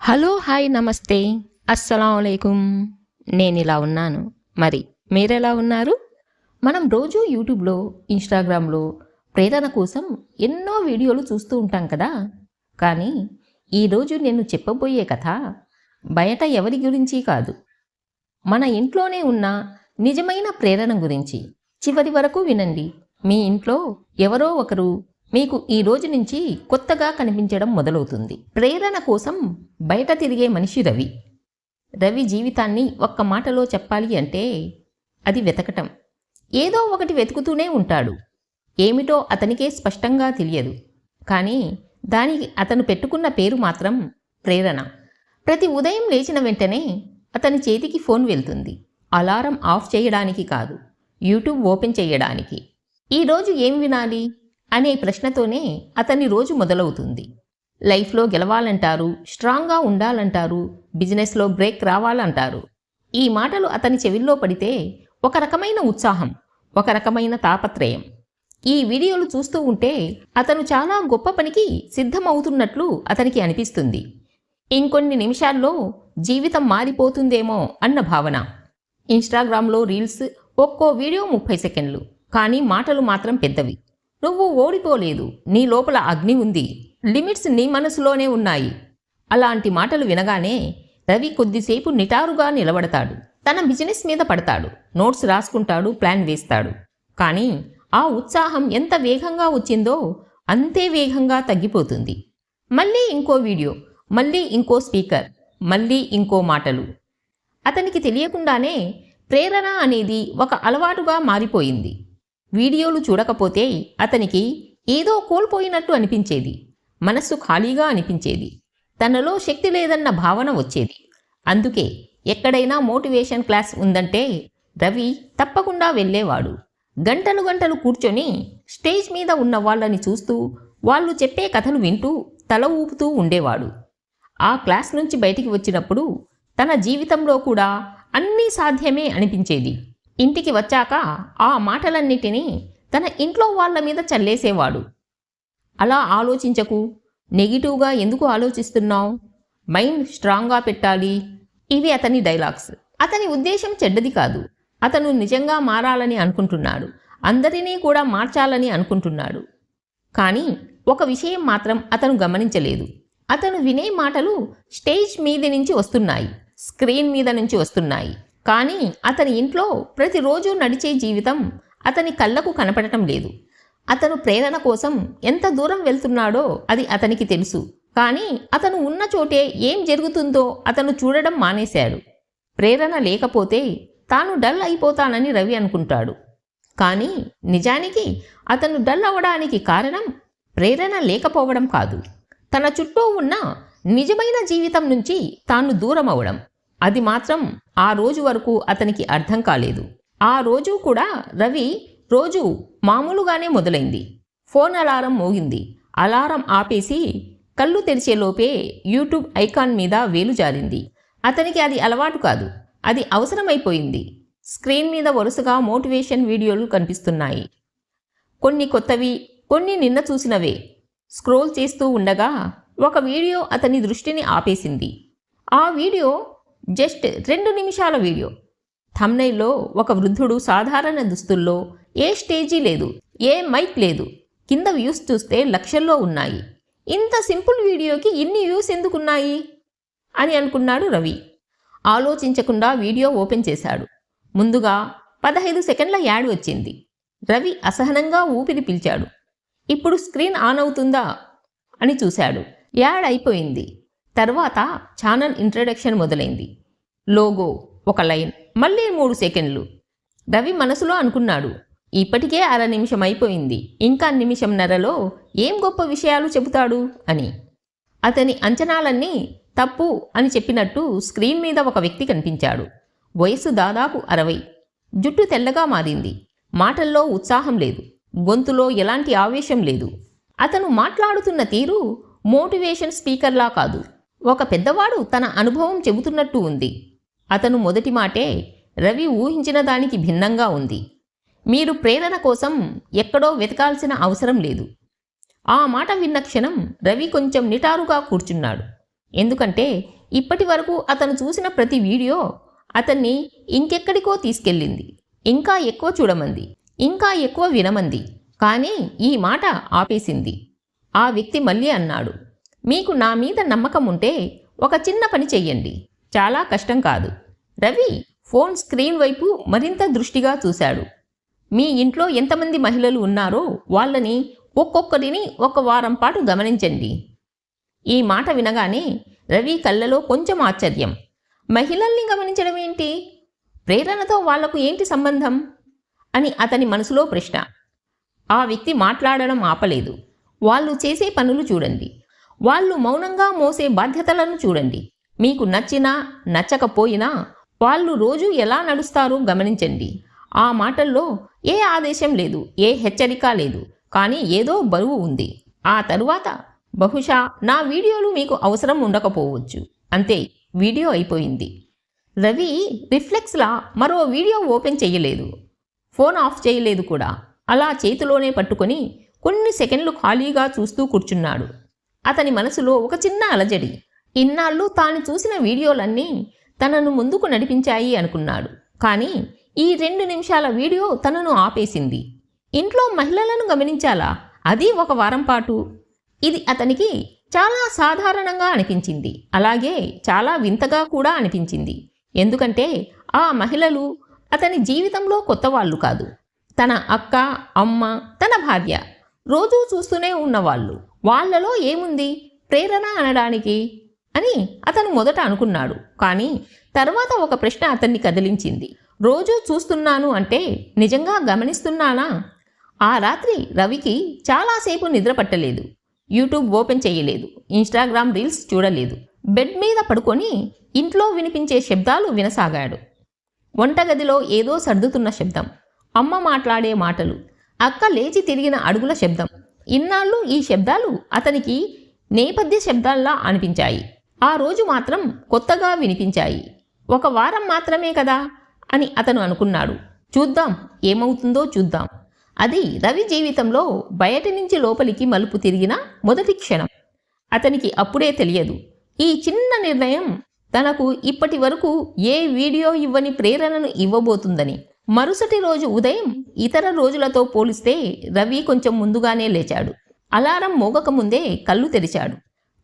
Hello hi నమస్తే అస్సలాముఅలైకుం. నేనిలా ఉన్నాను. మరి మీరెలా ఉన్నారు? మనం రోజూ యూట్యూబ్లో, ఇన్స్టాగ్రామ్లో ప్రేరణ కోసం ఎన్నో వీడియోలు చూస్తూ ఉంటాం కదా. కానీ ఈరోజు నేను చెప్పబోయే కథ బయట ఎవరి గురించి కాదు, మన ఇంట్లోనే ఉన్న నిజమైన ప్రేరణ గురించి. చివరి వరకు వినండి. మీ ఇంట్లో ఎవరో ఒకరు మీకు ఈ రోజు నుంచి కొత్తగా కనిపించడం మొదలవుతుంది. ప్రేరణ కోసం బయట తిరిగే మనిషి రవి. రవి జీవితాన్ని ఒక్క మాటలో చెప్పాలి అంటే అది వెతకటం. ఏదో ఒకటి వెతుకుతూనే ఉంటాడు. ఏమిటో అతనికే స్పష్టంగా తెలియదు. కానీ దానికి అతను పెట్టుకున్న పేరు మాత్రం ప్రేరణ. ప్రతి ఉదయం లేచిన వెంటనే అతని చేతికి ఫోన్ వెళ్తుంది. అలారం ఆఫ్ చేయడానికి కాదు, యూట్యూబ్ ఓపెన్ చేయడానికి. ఈరోజు ఏం వినాలి అనే ప్రశ్నతోనే అతని రోజు మొదలవుతుంది. లైఫ్లో గెలవాలంటారు, స్ట్రాంగ్గా ఉండాలంటారు, బిజినెస్లో బ్రేక్ రావాలంటారు. ఈ మాటలు అతని చెవిల్లో పడితే ఒక రకమైన ఉత్సాహం, ఒక రకమైన తాపత్రయం. ఈ వీడియోలు చూస్తూ ఉంటే అతను చాలా గొప్ప పనికి సిద్ధమవుతున్నట్లు అతనికి అనిపిస్తుంది. ఇంకొన్ని నిమిషాల్లో జీవితం మారిపోతుందేమో అన్న భావన. ఇన్స్టాగ్రామ్లో రీల్స్ ఒక్కో వీడియో 30 సెకండ్లు, కానీ మాటలు మాత్రం పెద్దవి. నువ్వు ఓడిపోలేదు, నీ లోపల అగ్ని ఉంది, లిమిట్స్ నీ మనసులోనే ఉన్నాయి. అలాంటి మాటలు వినగానే రవి కొద్దిసేపు నిటారుగా నిలబడతాడు. తన బిజినెస్ మీద పడతాడు, నోట్స్ రాసుకుంటాడు, ప్లాన్ వేస్తాడు. కానీ ఆ ఉత్సాహం ఎంత వేగంగా వచ్చిందో అంతే వేగంగా తగ్గిపోతుంది. మళ్ళీ ఇంకో వీడియో, మళ్ళీ ఇంకో స్పీకర్, మళ్ళీ ఇంకో మాటలు. అతనికి తెలియకుండానే ప్రేరణ అనేది ఒక అలవాటుగా మారిపోయింది. వీడియోలు చూడకపోతే అతనికి ఏదో కోల్పోయినట్టు అనిపించేది. మనస్సు ఖాళీగా అనిపించేది. తనలో శక్తి లేదన్న భావన వచ్చేది. అందుకే ఎక్కడైనా మోటివేషన్ క్లాస్ ఉందంటే రవి తప్పకుండా వెళ్ళేవాడు. గంటలు గంటలు కూర్చొని స్టేజ్ మీద ఉన్న వాళ్ళని చూస్తూ, వాళ్ళు చెప్పే కథలు వింటూ తల ఊపుతూ ఉండేవాడు. ఆ క్లాస్ నుంచి బయటికి వచ్చినప్పుడు తన జీవితంలో కూడా అన్నీ సాధ్యమే అనిపించేది. ఇంటికి వచ్చాక ఆ మాటలన్నిటినీ తన ఇంట్లో వాళ్ళ మీద చల్లేసేవాడు. అలా ఆలోచించకు, నెగిటివ్గా ఎందుకు ఆలోచిస్తున్నావు, మైండ్ స్ట్రాంగ్గా పెట్టాలి. ఇవి అతని డైలాగ్స్. అతని ఉద్దేశం చెడ్డది కాదు. అతను నిజంగా మారాలని అనుకుంటున్నాడు, అందరినీ కూడా మార్చాలని అనుకుంటున్నాడు. కానీ ఒక విషయం మాత్రం అతను గమనించలేదు. అతను వినే మాటలు స్టేజ్ మీద నుంచి వస్తున్నాయి, స్క్రీన్ మీద నుంచి వస్తున్నాయి. కానీ అతని ఇంట్లో ప్రతిరోజు నడిచే జీవితం అతని కళ్ళకు కనపడటం లేదు. అతను ప్రేరణ కోసం ఎంత దూరం వెళ్తున్నాడో అది అతనికి తెలుసు. కానీ అతను ఉన్న చోటే ఏం జరుగుతుందో అతను చూడడం మానేశాడు. ప్రేరణ లేకపోతే తాను డల్ అయిపోతానని రవి అనుకుంటాడు. కానీ నిజానికి అతను డల్ అవ్వడానికి కారణం ప్రేరణ లేకపోవడం కాదు, తన చుట్టూ ఉన్న నిజమైన జీవితం నుంచి తాను దూరం అవ్వడం. అది మాత్రం ఆ రోజు వరకు అతనికి అర్థం కాలేదు. ఆ రోజు కూడా రవి రోజు మామూలుగానే మొదలైంది. ఫోన్ అలారం మోగింది. అలారం ఆపేసి కళ్ళు తెరిచేలోపే యూట్యూబ్ ఐకాన్ మీద వేలు జారింది. అతనికి అది అలవాటు కాదు, అది అవసరమైపోయింది. స్క్రీన్ మీద వరుసగా మోటివేషన్ వీడియోలు కనిపిస్తున్నాయి. కొన్ని కొత్తవి, కొన్ని నిన్న చూసినవే. స్క్రోల్ చేస్తూ ఉండగా ఒక వీడియో అతని దృష్టిని ఆపేసింది. ఆ వీడియో జస్ట్ 2 నిమిషాల వీడియో. థంబ్నెయిల్లో ఒక వృద్ధుడు సాధారణ దుస్తుల్లో, ఏ స్టేజీ లేదు, ఏ మైక్ లేదు. కింద వ్యూస్ చూస్తే లక్షల్లో ఉన్నాయి. ఇంత సింపుల్ వీడియోకి ఇన్ని వ్యూస్ ఎందుకున్నాయి అని అనుకున్నాడు రవి. ఆలోచించకుండా వీడియో ఓపెన్ చేశాడు. ముందుగా 15 సెకండ్ల యాడ్ వచ్చింది. రవి అసహనంగా ఊపిరి పీల్చాడు. ఇప్పుడు స్క్రీన్ ఆన్ అవుతుందా అని చూశాడు. యాడ్ అయిపోయింది. తర్వాత ఛానల్ ఇంట్రడక్షన్ మొదలైంది. లోగో, ఒక లైన్, మళ్ళీ 3 సెకండ్లు. రవి మనసులో అనుకున్నాడు, ఇప్పటికే 1/2 నిమిషం అయిపోయింది, ఇంకా నిమిషంన్నరలో ఏం గొప్ప విషయాలు చెబుతాడు అని. అతని అంచనాలన్నీ తప్పు అని చెప్పినట్టు స్క్రీన్ మీద ఒక వ్యక్తి కనిపించాడు. వయసు దాదాపు 60. జుట్టు తెల్లగా మారింది. మాటల్లో ఉత్సాహం లేదు, గొంతులో ఎలాంటి ఆవేశం లేదు. అతను మాట్లాడుతున్న తీరు మోటివేషన్ స్పీకర్లా కాదు, ఒక పెద్దవాడు తన అనుభవం చెబుతున్నట్టు ఉంది. అతను మొదటి మాటే రవి ఊహించిన దానికి భిన్నంగా ఉంది. మీరు ప్రేరణ కోసం ఎక్కడో వెతకాల్సిన అవసరం లేదు. ఆ మాట విన్న క్షణం రవి కొంచెం నిటారుగా కూర్చున్నాడు. ఎందుకంటే ఇప్పటి వరకు అతను చూసిన ప్రతి వీడియో అతన్ని ఇంకెక్కడికో తీసుకెళ్ళింది. ఇంకా ఎక్కువ చూడమంది, ఇంకా ఎక్కువ వినమంది. కానీ ఈ మాట ఆపేసింది. ఆ వ్యక్తి మళ్ళీ అన్నాడు, మీకు నా మీద నమ్మకం ఉంటే ఒక చిన్న పని చెయ్యండి, చాలా కష్టం కాదు. రవి ఫోన్ స్క్రీన్ వైపు మరింత దృష్టిగా చూశాడు. మీ ఇంట్లో ఎంతమంది మహిళలు ఉన్నారో వాళ్ళని ఒక్కొక్కరిని ఒక వారం పాటు గమనించండి. ఈ మాట వినగానే రవి కళ్ళలో కొంచెం ఆశ్చర్యం. మహిళల్ని గమనించడం ఏంటి? ప్రేరణతో వాళ్లకు ఏంటి సంబంధం అని అతని మనసులో ప్రశ్న. ఆ వ్యక్తి మాట్లాడడం ఆపలేదు. వాళ్ళు చేసే పనులు చూడండి, వాళ్ళు మౌనంగా మోసే బాధ్యతలను చూడండి. మీకు నచ్చినా నచ్చకపోయినా వాళ్ళు రోజు ఎలా నడుస్తారో గమనించండి. ఆ మాటల్లో ఏ ఆదేశం లేదు, ఏ హెచ్చరిక లేదు, కానీ ఏదో బరువు ఉంది. ఆ తరువాత బహుశా నా వీడియోలు మీకు అవసరం ఉండకపోవచ్చు, అంతే, వీడియో అయిపోయింది. రవి రిఫ్లెక్స్లా మరో వీడియో ఓపెన్ చేయలేదు, ఫోన్ ఆఫ్ చేయలేదు కూడా. అలా చేతిలోనే పట్టుకొని కొన్ని సెకండ్లు ఖాళీగా చూస్తూ కూర్చున్నాడు. అతని మనసులో ఒక చిన్న అలజడి. ఇన్నాళ్ళు తాను చూసిన వీడియోలన్నీ తనను ముందుకు నడిపించాయి అనుకున్నాడు. కానీ ఈ 2 నిమిషాల వీడియో తనను ఆపేసింది. ఇంట్లో మహిళలను గమనించాలా, అది ఒక వారం పాటు? ఇది అతనికి చాలా సాధారణంగా అనిపించింది, అలాగే చాలా వింతగా కూడా అనిపించింది. ఎందుకంటే ఆ మహిళలు అతని జీవితంలో కొత్త వాళ్ళు కాదు. తన అక్క, అమ్మ, తన భార్య, రోజూ చూస్తూనే ఉన్నవాళ్ళు. వాళ్ళలో ఏముంది ప్రేరణ అనడానికి అని అతను మొదట అనుకున్నాడు. కానీ తర్వాత ఒక ప్రశ్న అతన్ని కదిలించింది. రోజూ చూస్తున్నాను అంటే నిజంగా గమనిస్తున్నానా? ఆ రాత్రి రవికి చాలాసేపు నిద్ర పట్టలేదు. యూట్యూబ్ ఓపెన్ చేయలేదు, ఇన్స్టాగ్రామ్ రీల్స్ చూడలేదు. బెడ్ మీద పడుకొని ఇంట్లో వినిపించే శబ్దాలు వినసాగాడు. వంటగదిలో ఏదో సర్దుతున్న శబ్దం, అమ్మ మాట్లాడే మాటలు, అక్క లేచి తిరిగిన అడుగుల శబ్దం. ఇన్నాళ్ళు ఈ శబ్దాలు అతనికి నేపథ్య శబ్దాల్లా అనిపించాయి. ఆ రోజు మాత్రం కొత్తగా వినిపించాయి. ఒక వారం మాత్రమే కదా అని అతను అనుకున్నాడు. చూద్దాం, ఏమవుతుందో చూద్దాం. అది రవి జీవితంలో బయటి నుంచి లోపలికి మలుపు తిరిగిన మొదటి క్షణం. అతనికి అప్పుడే తెలియదు, ఈ చిన్న నిర్ణయం తనకు ఇప్పటి వరకు ఏ వీడియో ఇవ్వని ప్రేరణను ఇవ్వబోతుందని. మరుసటి రోజు ఉదయం ఇతర రోజులతో పోలిస్తే రవి కొంచెం ముందుగానే లేచాడు. అలారం మోగకముందే కళ్ళు తెరిచాడు.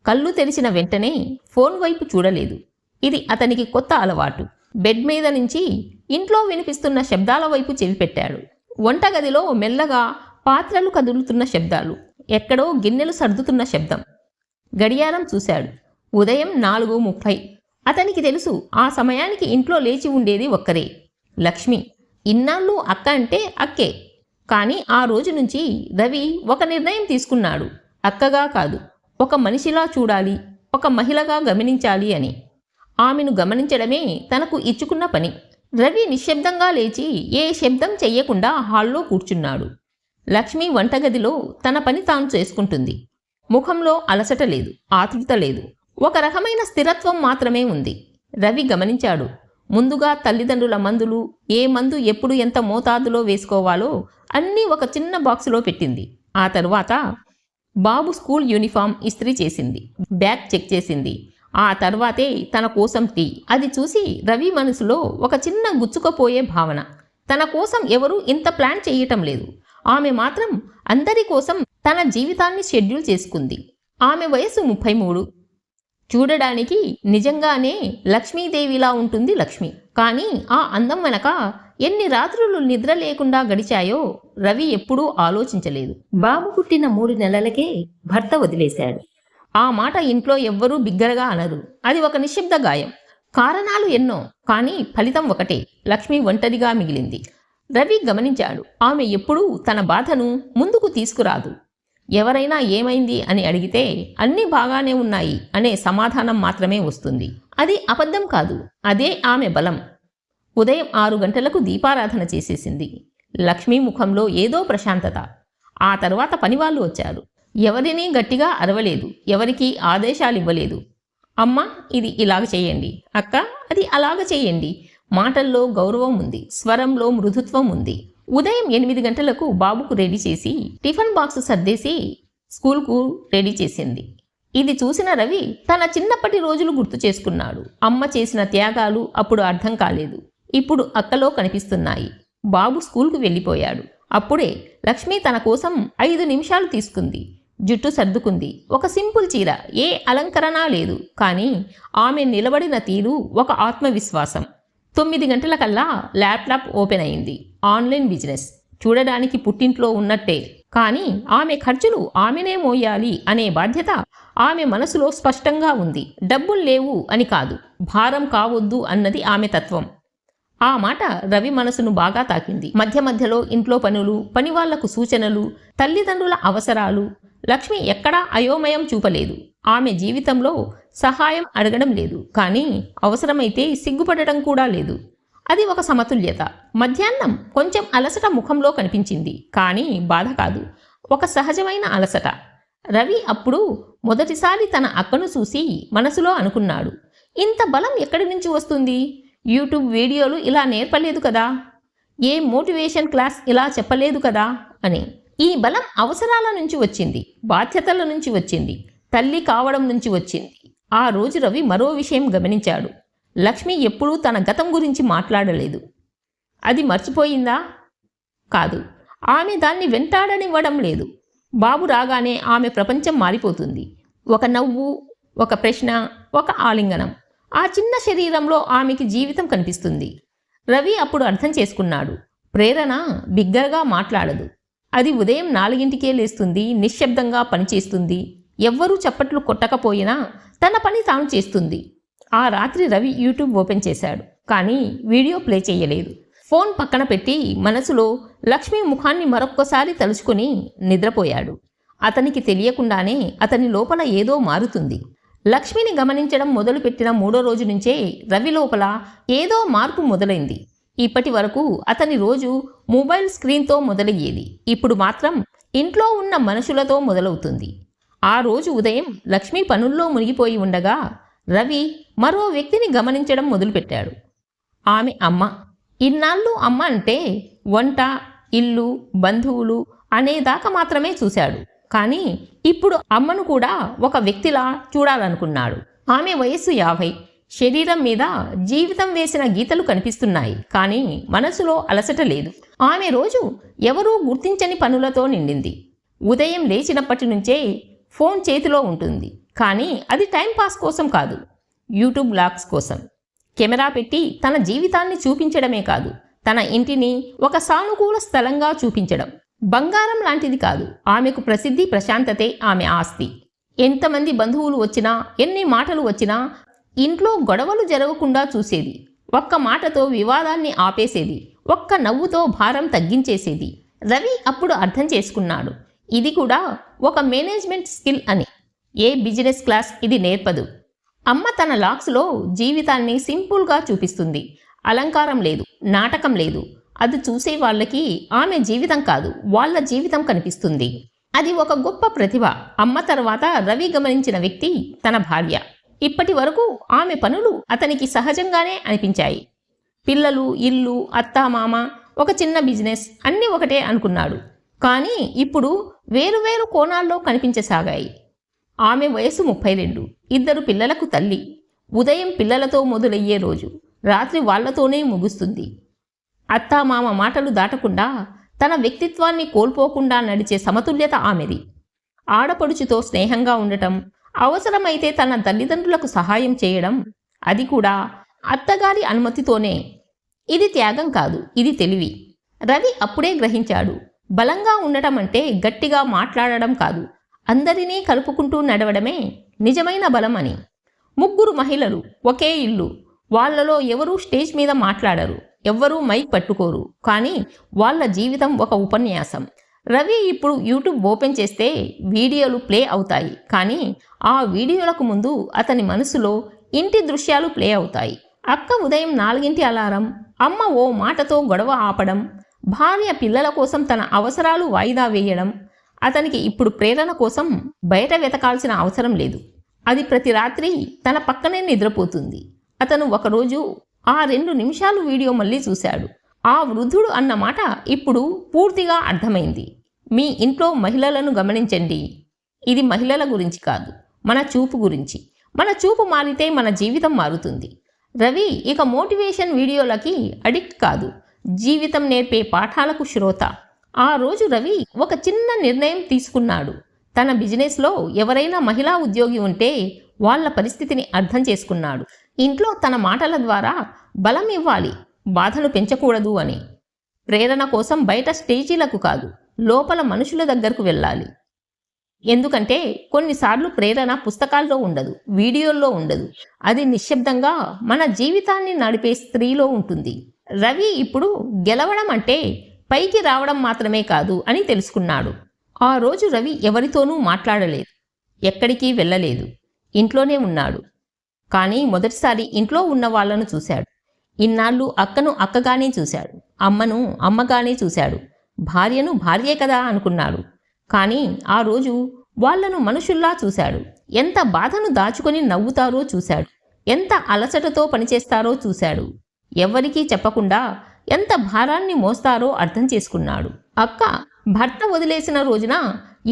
కళ్ళు తెరిచిన వెంటనే ఫోన్ వైపు చూడలేదు. ఇది అతనికి కొత్త అలవాటు. బెడ్ మీద నుంచి ఇంట్లో వినిపిస్తున్న శబ్దాల వైపు చెవి పెట్టాడు. వంటగదిలో మెల్లగా పాత్రలు కదులుతున్న శబ్దాలు, ఎక్కడో గిన్నెలు సర్దుతున్న శబ్దం. గడియారం చూశాడు. ఉదయం 4:30. అతనికి తెలుసు, ఆ సమయానికి ఇంట్లో లేచి ఉండేది ఒక్కరే, లక్ష్మి. ఇన్నాళ్ళు అక్క అంటే అక్కే. కానీ ఆ రోజు నుంచి రవి ఒక నిర్ణయం తీసుకున్నాడు. అక్కగా కాదు, ఒక మనిషిలా చూడాలి, ఒక మహిళగా గమనించాలి అని. ఆమెను గమనించడమే తనకు ఇచ్చుకున్న పని. రవి నిశ్శబ్దంగా లేచి ఏ శబ్దం చెయ్యకుండా హాల్లో కూర్చున్నాడు. లక్ష్మి వంటగదిలో తన పని తాను చేసుకుంటుంది. ముఖంలో అలసట లేదు, ఆతృత లేదు, ఒక రకమైన స్థిరత్వం మాత్రమే ఉంది. రవి గమనించాడు. ముందుగా తల్లిదండ్రుల మందులు, ఏ మందు ఎప్పుడు ఎంత మోతాదులో వేసుకోవాలో అన్నీ ఒక చిన్న బాక్సులో పెట్టింది. ఆ తరువాత బాబు స్కూల్ యూనిఫామ్ ఇస్త్రీ చేసింది, బ్యాగ్ చెక్ చేసింది. ఆ తర్వాతే తన కోసం టీ. అది చూసి రవి మనసులో ఒక చిన్న గుచ్చుకుపోయే భావన. తన కోసం ఎవరూ ఇంత ప్లాన్ చేయటం లేదు. ఆమె మాత్రం అందరి కోసం తన జీవితాన్ని షెడ్యూల్ చేసుకుంది. ఆమె వయసు 33. చూడడానికి నిజంగానే లక్ష్మీదేవిలా ఉంటుంది లక్ష్మి. కానీ ఆ అందం వెనక ఎన్ని రాత్రులు నిద్ర లేకుండా గడిచాయో రవి ఎప్పుడూ ఆలోచించలేదు. బాబు పుట్టిన 3 నెలలకే భర్త వదిలేశాడు. ఆ మాట ఇంట్లో ఎవ్వరూ బిగ్గరగా అనరు. అది ఒక నిశ్శబ్ద గాయం. కారణాలు ఎన్నో, కానీ ఫలితం ఒకటే, లక్ష్మి ఒంటరిగా మిగిలింది. రవి గమనించాడు, ఆమె ఎప్పుడూ తన బాధను ముందుకు తీసుకురాదు. ఎవరైనా ఏమైంది అని అడిగితే అన్నీ బాగానే ఉన్నాయి అనే సమాధానం మాత్రమే వస్తుంది. అది అబద్ధం కాదు, అదే ఆమె బలం. ఉదయం 6 గంటలకు దీపారాధన చేసేసింది. లక్ష్మీ ముఖంలో ఏదో ప్రశాంతత. ఆ తర్వాత పనివాళ్ళు వచ్చారు. ఎవరినీ గట్టిగా అరవలేదు, ఎవరికీ ఆదేశాలు ఇవ్వలేదు. అమ్మ, ఇది ఇలాగ చేయండి, అక్క అది అలాగ చేయండి. మాటల్లో గౌరవం ఉంది, స్వరంలో మృదుత్వం ఉంది. ఉదయం 8 గంటలకు బాబుకు రెడీ చేసి టిఫిన్ బాక్స్ సర్దేసి స్కూల్కు రెడీ చేసింది. ఇది చూసిన రవి తన చిన్నప్పటి రోజులు గుర్తు చేసుకున్నాడు. అమ్మ చేసిన త్యాగాలు అప్పుడు అర్థం కాలేదు, ఇప్పుడు అక్కలో కనిపిస్తున్నాయి. బాబు స్కూల్కు వెళ్ళిపోయాడు. అప్పుడే లక్ష్మి తన కోసం 5 నిమిషాలు తీసుకుంది. జుట్టు సర్దుకుంది. ఒక సింపుల్ చీర, ఏ అలంకరణ లేదు. కానీ ఆమె నిలబడిన తీరు ఒక ఆత్మవిశ్వాసం. 9 గంటలకల్లా ల్యాప్టాప్ ఓపెన్ అయింది. Online business. చూడడానికి పుట్టింట్లో ఉన్నట్టే, కానీ ఆమె ఖర్చులు ఆమెనే మోయాలి అనే బాధ్యత ఆమె మనసులో స్పష్టంగా ఉంది. డబ్బులు లేవు అని కాదు, భారం కావద్దు అన్నది ఆమె తత్వం. ఆ మాట రవి మనసును బాగా తాకింది. మధ్య మధ్యలో ఇంట్లో పనులు, పనివాళ్లకు సూచనలు, తల్లిదండ్రుల అవసరాలు. లక్ష్మి ఎక్కడా అయోమయం చూపలేదు. ఆమె జీవితంలో సహాయం అడగడం లేదు, కానీ అవసరమైతే సిగ్గుపడటం కూడా లేదు. అది ఒక సమతుల్యత. మధ్యాహ్నం కొంచెం అలసట ముఖంలో కనిపించింది, కానీ బాధ కాదు, ఒక సహజమైన అలసట. రవి అప్పుడు మొదటిసారి తన అక్కను చూసి మనసులో అనుకున్నాడు, ఇంత బలం ఎక్కడి నుంచి వస్తుంది? యూట్యూబ్ వీడియోలు ఇలా నేర్పలేదు కదా, ఏ మోటివేషన్ క్లాస్ ఇలా చెప్పలేదు కదా అని. ఈ బలం అవసరాల నుంచి వచ్చింది, బాధ్యతల నుంచి వచ్చింది, తల్లి కావడం నుంచి వచ్చింది. ఆ రోజు రవి మరో విషయం గమనించాడు. లక్ష్మి ఎప్పుడూ తన గతం గురించి మాట్లాడలేదు. అది మర్చిపోయిందా? కాదు, ఆమె దాన్ని వెంటాడనివ్వడం లేదు. బాబు రాగానే ఆమె ప్రపంచం మారిపోతుంది. ఒక నవ్వు, ఒక ప్రశ్న, ఒక ఆలింగనం. ఆ చిన్న శరీరంలో ఆమెకి జీవితం కనిపిస్తుంది. రవి అప్పుడు అర్థం చేసుకున్నాడు, ప్రేరణ బిగ్గరగా మాట్లాడదు. అది ఉదయం 4ంటికే లేస్తుంది, నిశ్శబ్దంగా పనిచేస్తుంది. ఎవ్వరూ చప్పట్లు కొట్టకపోయినా తన పని తాను చేస్తుంది. ఆ రాత్రి రవి యూట్యూబ్ ఓపెన్ చేశాడు, కానీ వీడియో ప్లే చేయలేదు. ఫోన్ పక్కన పెట్టి మనసులో లక్ష్మి ముఖాన్ని మరొక్కసారి తలుచుకుని నిద్రపోయాడు. అతనికి తెలియకుండానే అతని లోపల ఏదో మారుతుంది. లక్ష్మిని గమనించడం మొదలుపెట్టిన 3వ రోజు నుంచే రవి లోపల ఏదో మార్పు మొదలైంది. ఇప్పటి వరకు అతని రోజు మొబైల్ స్క్రీన్తో మొదలయ్యేది. ఇప్పుడు మాత్రం ఇంట్లో ఉన్న మనుషులతో మొదలవుతుంది. ఆ రోజు ఉదయం లక్ష్మి పనుల్లో మునిగిపోయి ఉండగా రవి మరో వ్యక్తిని గమనించడం మొదలుపెట్టాడు. ఆమె అమ్మ. ఇన్నాళ్ళు అమ్మ అంటే వంట, ఇల్లు, బంధువులు అనేదాకా మాత్రమే చూశాడు. కానీ ఇప్పుడు అమ్మను కూడా ఒక వ్యక్తిలా చూడాలనుకున్నాడు. ఆమె వయస్సు 50. శరీరం మీద జీవితం వేసిన గీతలు కనిపిస్తున్నాయి, కానీ మనసులో అలసట లేదు. ఆమె రోజు ఎవరూ గుర్తించని పనులతో నిండింది. ఉదయం లేచినప్పటి నుంచే ఫోన్ చేతిలో ఉంటుంది, కానీ అది టైంపాస్ కోసం కాదు, యూట్యూబ్ బ్లాగ్స్ కోసం. కెమెరా పెట్టి తన జీవితాన్ని చూపించడమే కాదు, తన ఇంటిని ఒక సానుకూల స్థలంగా చూపించడం. బంగారం లాంటిది కాదు, ఆమెకు ప్రసిద్ధి, ప్రశాంతతే ఆమె ఆస్తి. ఎంతమంది బంధువులు వచ్చినా, ఎన్ని మాటలు వచ్చినా ఇంట్లో గొడవలు జరగకుండా చూసేది. ఒక్క మాటతో వివాదాన్ని ఆపేసేది, ఒక్క నవ్వుతో భారం తగ్గించేసేది. రవి అప్పుడు అర్థం చేసుకున్నాడు, ఇది కూడా ఒక మేనేజ్మెంట్ స్కిల్ అని. ఏ బిజినెస్ క్లాస్ ఇది నేర్పదు. అమ్మ తన లాక్స్లో జీవితాన్ని సింపుల్గా చూపిస్తుంది. అలంకారం లేదు, నాటకం లేదు. అది చూసే వాళ్ళకి ఆమె జీవితం కాదు, వాళ్ళ జీవితం కనిపిస్తుంది. అది ఒక గొప్ప ప్రతిభ. అమ్మ తర్వాత రవి గమనించిన వ్యక్తి తన భార్య. ఇప్పటి వరకు ఆమె పనులు అతనికి సహజంగానే అనిపించాయి. పిల్లలు, ఇల్లు, అత్త, మామ, ఒక చిన్న బిజినెస్ అన్నీ ఒకటే అనుకున్నాడు. కానీ ఇప్పుడు వేరువేరు కోణాల్లో కనిపించసాగాయి. ఆమె వయసు 32. 2 పిల్లలకు తల్లి. ఉదయం పిల్లలతో మొదలయ్యే రోజు రాత్రి వాళ్లతోనే ముగుస్తుంది. అత్తామామ మాటలు దాటకుండా, తన వ్యక్తిత్వాన్ని కోల్పోకుండా నడిచే సమతుల్యత ఆమెది. ఆడపడుచుతో స్నేహంగా ఉండటం, అవసరమైతే తన తల్లిదండ్రులకు సహాయం చేయడం, అది కూడా అత్తగారి అనుమతితోనే. ఇది త్యాగం కాదు, ఇది తెలివి. రవి అప్పుడే గ్రహించాడు, బలంగా ఉండటం అంటే గట్టిగా మాట్లాడడం కాదు, అందరినీ కలుపుకుంటూ నడవడమే నిజమైన బలం అని. 3 మహిళలు, ఒకే ఇల్లు. వాళ్లలో ఎవరూ స్టేజ్ మీద మాట్లాడరు, ఎవ్వరూ మైక్ పట్టుకోరు, కానీ వాళ్ళ జీవితం ఒక ఉపన్యాసం. రవి ఇప్పుడు యూట్యూబ్ ఓపెన్ చేస్తే వీడియోలు ప్లే అవుతాయి, కానీ ఆ వీడియోలకు ముందు అతని మనసులో ఇంటి దృశ్యాలు ప్లే అవుతాయి. అక్క ఉదయం 4ంటి అలారం, అమ్మ ఓ మాటతో గొడవ ఆపడం, భార్య పిల్లల కోసం తన అవసరాలు వాయిదా వేయడం. అతనికి ఇప్పుడు ప్రేరణ కోసం బయట వెతకాల్సిన అవసరం లేదు. అది ప్రతి రాత్రి తన పక్కనే నిద్రపోతుంది. అతను ఒకరోజు ఆ 2 నిమిషాలు వీడియో మళ్ళీ చూశాడు. ఆ వృద్ధుడు అన్న మాట ఇప్పుడు పూర్తిగా అర్థమైంది. మీ ఇంట్లో మహిళలను గమనించండి. ఇది మహిళల గురించి కాదు, మన చూపు గురించి. మన చూపు మారితే మన జీవితం మారుతుంది. రవి ఇక మోటివేషన్ వీడియోలకి అడిక్ట్ కాదు, జీవితం నేర్పే పాఠాలకు శ్రోత. ఆ రోజు రవి ఒక చిన్న నిర్ణయం తీసుకున్నాడు. తన బిజినెస్లో ఎవరైనా మహిళా ఉద్యోగి ఉంటే వాళ్ళ పరిస్థితిని అర్థం చేసుకున్నాడు. ఇంట్లో తన మాటల ద్వారా బలం ఇవ్వాలి, బాధను పెంచకూడదు అని. ప్రేరణ కోసం బయట స్టేజీలకు కాదు, లోపల మనుషుల దగ్గరకు వెళ్ళాలి. ఎందుకంటే కొన్నిసార్లు ప్రేరణ పుస్తకాల్లో ఉండదు, వీడియోల్లో ఉండదు. అది నిశ్శబ్దంగా మన జీవితాన్ని నడిపే స్త్రీలో ఉంటుంది. రవి ఇప్పుడు గెలవడం అంటే పైకి రావడం మాత్రమే కాదు అని తెలుసుకున్నాడు. ఆ రోజు రవి ఎవరితోనూ మాట్లాడలేదు, ఎక్కడికి వెళ్ళలేదు, ఇంట్లోనే ఉన్నాడు. కానీ మొదటిసారి ఇంట్లో ఉన్న వాళ్లను చూశాడు. ఇన్నాళ్ళు అక్కను అక్కగానే చూశాడు, అమ్మను అమ్మగానే చూశాడు, భార్యను భార్యే కదా అనుకున్నాడు. కానీ ఆ రోజు వాళ్లను మనుషుల్లా చూశాడు. ఎంత బాధను దాచుకొని నవ్వుతారో చూశాడు, ఎంత అలసటతో పనిచేస్తారో చూశాడు. ఎవ్వరికీ చెప్పకుండా ఎంత భారాన్ని మోస్తారో అర్థం చేసుకున్నాడు. అక్క భర్త వదిలేసిన రోజున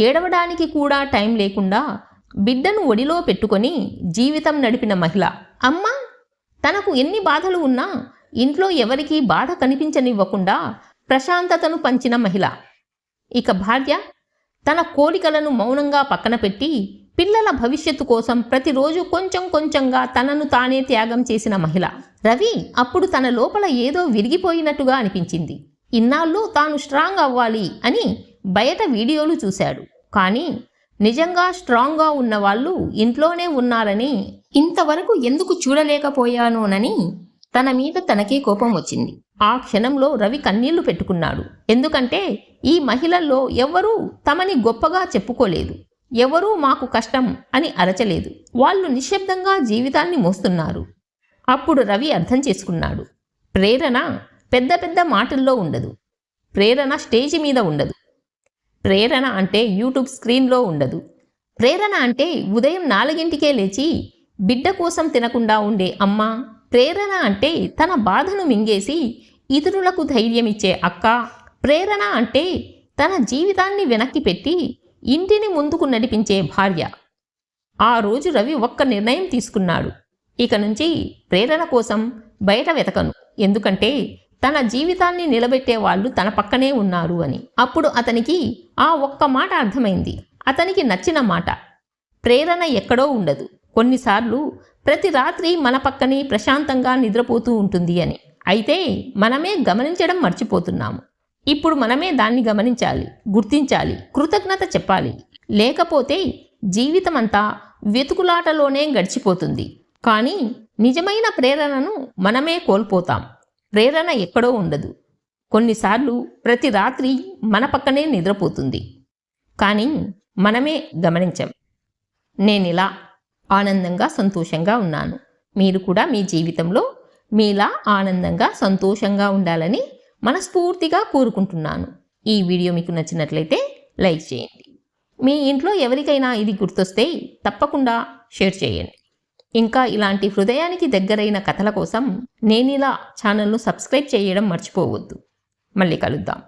ఏడవడానికి కూడా టైం లేకుండా బిడ్డను ఒడిలో పెట్టుకొని జీవితం నడిపిన మహిళ. అమ్మ తనకు ఎన్ని బాధలు ఉన్నా ఇంట్లో ఎవరికీ బాధ కనిపించనివ్వకుండా ప్రశాంతతను పంచిన మహిళ. ఇక భార్య తన కోరికలను మౌనంగా పక్కన పెట్టి పిల్లల భవిష్యత్తు కోసం ప్రతిరోజు కొంచెం కొంచెంగా తనను తానే త్యాగం చేసిన మహిళ. రవి అప్పుడు తన లోపల ఏదో విరిగిపోయినట్టుగా అనిపించింది. ఇన్నాళ్ళు తాను స్ట్రాంగ్ అవ్వాలి అని బయట వీడియోలు చూశాడు. కానీ నిజంగా స్ట్రాంగ్గా ఉన్నవాళ్ళు ఇంట్లోనే ఉన్నారని ఇంతవరకు ఎందుకు చూడలేకపోయానోనని తన మీద తనకే కోపం వచ్చింది. ఆ క్షణంలో రవి కన్నీళ్లు పెట్టుకున్నాడు. ఎందుకంటే ఈ మహిళల్లో ఎవ్వరూ తమని గొప్పగా చెప్పుకోలేదు, ఎవరూ మాకు కష్టం అని అరచలేదు. వాళ్ళు నిశ్శబ్దంగా జీవితాన్ని మోస్తున్నారు. అప్పుడు రవి అర్థం చేసుకున్నాడు, ప్రేరణ పెద్ద పెద్ద మాటల్లో ఉండదు, ప్రేరణ స్టేజి మీద ఉండదు, ప్రేరణ అంటే యూట్యూబ్ స్క్రీన్లో ఉండదు. ప్రేరణ అంటే ఉదయం 4 లేచి బిడ్డ కోసం తినకుండా ఉండే అమ్మ. ప్రేరణ అంటే తన బాధను మింగేసి ఇతరులకు ధైర్యమిచ్చే అక్క. ప్రేరణ అంటే తన జీవితాన్ని వెనక్కి పెట్టి ఇంటిని ముందుకు నడిపించే భార్య. ఆ రోజు రవి ఒక్క నిర్ణయం తీసుకున్నాడు, ఇక నుంచి ప్రేరణ కోసం బయట వెతకను, ఎందుకంటే తన జీవితాన్ని నిలబెట్టే వాళ్ళు తన పక్కనే ఉన్నారు అని. అప్పుడు అతనికి ఆ ఒక్క మాట అర్థమైంది, అతనికి నచ్చిన మాట. ప్రేరణ ఎక్కడో ఉండదు, కొన్నిసార్లు ప్రతి రాత్రి మన పక్కనే ప్రశాంతంగా నిద్రపోతూ ఉంటుంది అని. అయితే మనమే గమనించడం మర్చిపోతున్నాము. ఇప్పుడు మనమే దాన్ని గమనించాలి, గుర్తించాలి, కృతజ్ఞత చెప్పాలి. లేకపోతే జీవితమంతా వెతుకులాటలోనే గడిచిపోతుంది. కానీ నిజమైన ప్రేరణను మనమే కోల్పోతాం. ప్రేరణ ఎక్కడో ఉండదు, కొన్నిసార్లు ప్రతి రాత్రి మన పక్కనే నిద్రపోతుంది. కానీ మనమే గమనించం. నేనిలా ఆనందంగా సంతోషంగా ఉన్నాను. మీరు కూడా మీ జీవితంలో మీలా ఆనందంగా సంతోషంగా ఉండాలని మనస్ఫూర్తిగా కోరుకుంటున్నాను. ఈ వీడియో మీకు నచ్చినట్లయితే లైక్ చేయండి. మీ ఇంట్లో ఎవరికైనా ఇది గుర్తొస్తే తప్పకుండా షేర్ చేయండి. ఇంకా ఇలాంటి హృదయానికి దగ్గరైన కథల కోసం నేనిలా ఛానల్ను సబ్స్క్రైబ్ చేయడం మర్చిపోవద్దు. మళ్ళీ కలుద్దాం.